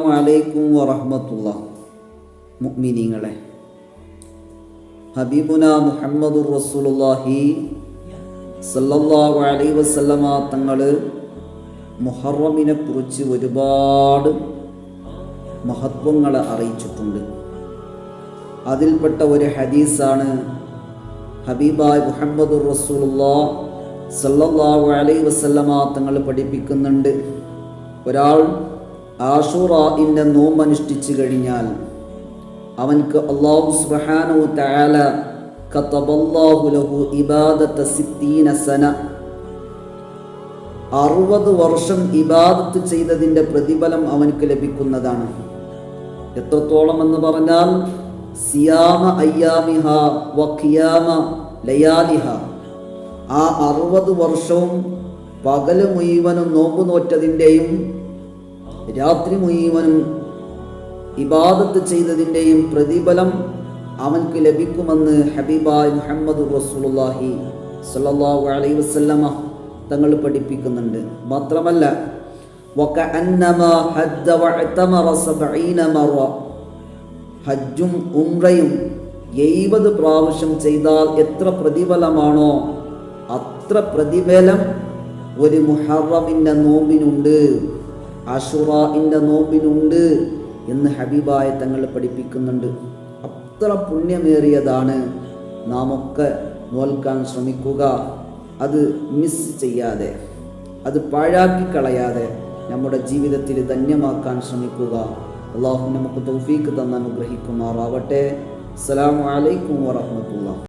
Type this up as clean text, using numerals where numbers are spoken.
അസ്സലാമു അലൈക്കും വറഹ്മത്തുള്ളാഹി. മുഅ്മിനീങ്ങളെ, ഹബീബുന മുഹമ്മദുർ റസൂലുള്ളാഹി സല്ലല്ലാഹു അലൈഹി വസല്ലമ തങ്ങൾ മുഹറമിനെ കുറിച്ച് ഒരുപാട് മഹത്വങ്ങളെ അറിയിച്ചിട്ടുണ്ട്. അതിൽപ്പെട്ട ഒരു ഹദീസാണ് ഹബീബായ മുഹമ്മദുർ റസൂലുള്ളാഹി സല്ലല്ലാഹു അലൈഹി വസല്ലമ തങ്ങൾ പഠിപ്പിക്കുന്നുണ്ട്, ഒരാൾ ആശൂറാഇന്റെ നോമ്പ് അനുഷ്ഠിച്ചു കഴിഞ്ഞാൽ അവൻക്ക് അല്ലാഹു സുബ്ഹാനഹു വ തആല കതബല്ലാഹു ലഹു ഇബാദത 60 സന, 60 വർഷം ഇബാദത്ത് ചെയ്തതിൻ്റെ പ്രതിഫലം അവൻക്ക് ലഭിക്കുന്നതാണ്. എത്രത്തോളം എന്ന് പറഞ്ഞാൽ സിയാമ അയ്യാമിഹ വ ഖിയാമ ലയാലിഹ, ആ 60 വർഷവും പകല് മുഴുവനും നോമ്പ് നോറ്റതിൻ്റെയും രാത്രി മുഴുവനും ഇബാദത്ത് ചെയ്തതിൻ്റെയും പ്രതിഫലം അവൻക്ക് ലഭിക്കുമെന്ന് ഹബീബായ മുഹമ്മദുർ റസൂലുള്ളാഹി സ്വല്ലല്ലാഹു അലൈഹി വസല്ലമ തങ്ങൾ പഠിപ്പിക്കുന്നുണ്ട്. മാത്രമല്ല വകഅന്നമാ ഹജ്ജ വഅതമറ 70 മറ, ഹജ്ജും ഉംറയും 70 പ്രാവശ്യം ചെയ്താൽ എത്ര പ്രതിഫലമാണോ അത്ര പ്രതിഫലം ഒരു മുഹറമിൻ്റെ നോമ്പിനുണ്ട്, അശുറാഇൻ്റെ നോമ്പിനുണ്ട് എന്ന് ഹബീബായ തങ്ങൾ പഠിപ്പിക്കുന്നുണ്ട്. അത്ര പുണ്യമേറിയതാണ്. നാം ഒക്കെ നോൽക്കാൻ ശ്രമിക്കുക. അത് മിസ് ചെയ്യാതെ, അത് പാഴാക്കി കളയാതെ നമ്മുടെ ജീവിതത്തിൽ ധന്യമാക്കാൻ ശ്രമിക്കുക. അല്ലാഹു നമുക്ക് തൗഫീഖ് തന്ന് അനുഗ്രഹിക്കുമാറാവട്ടെ. അസ്സലാമു അലൈക്കും വറഹ്മത്തുള്ളാഹി.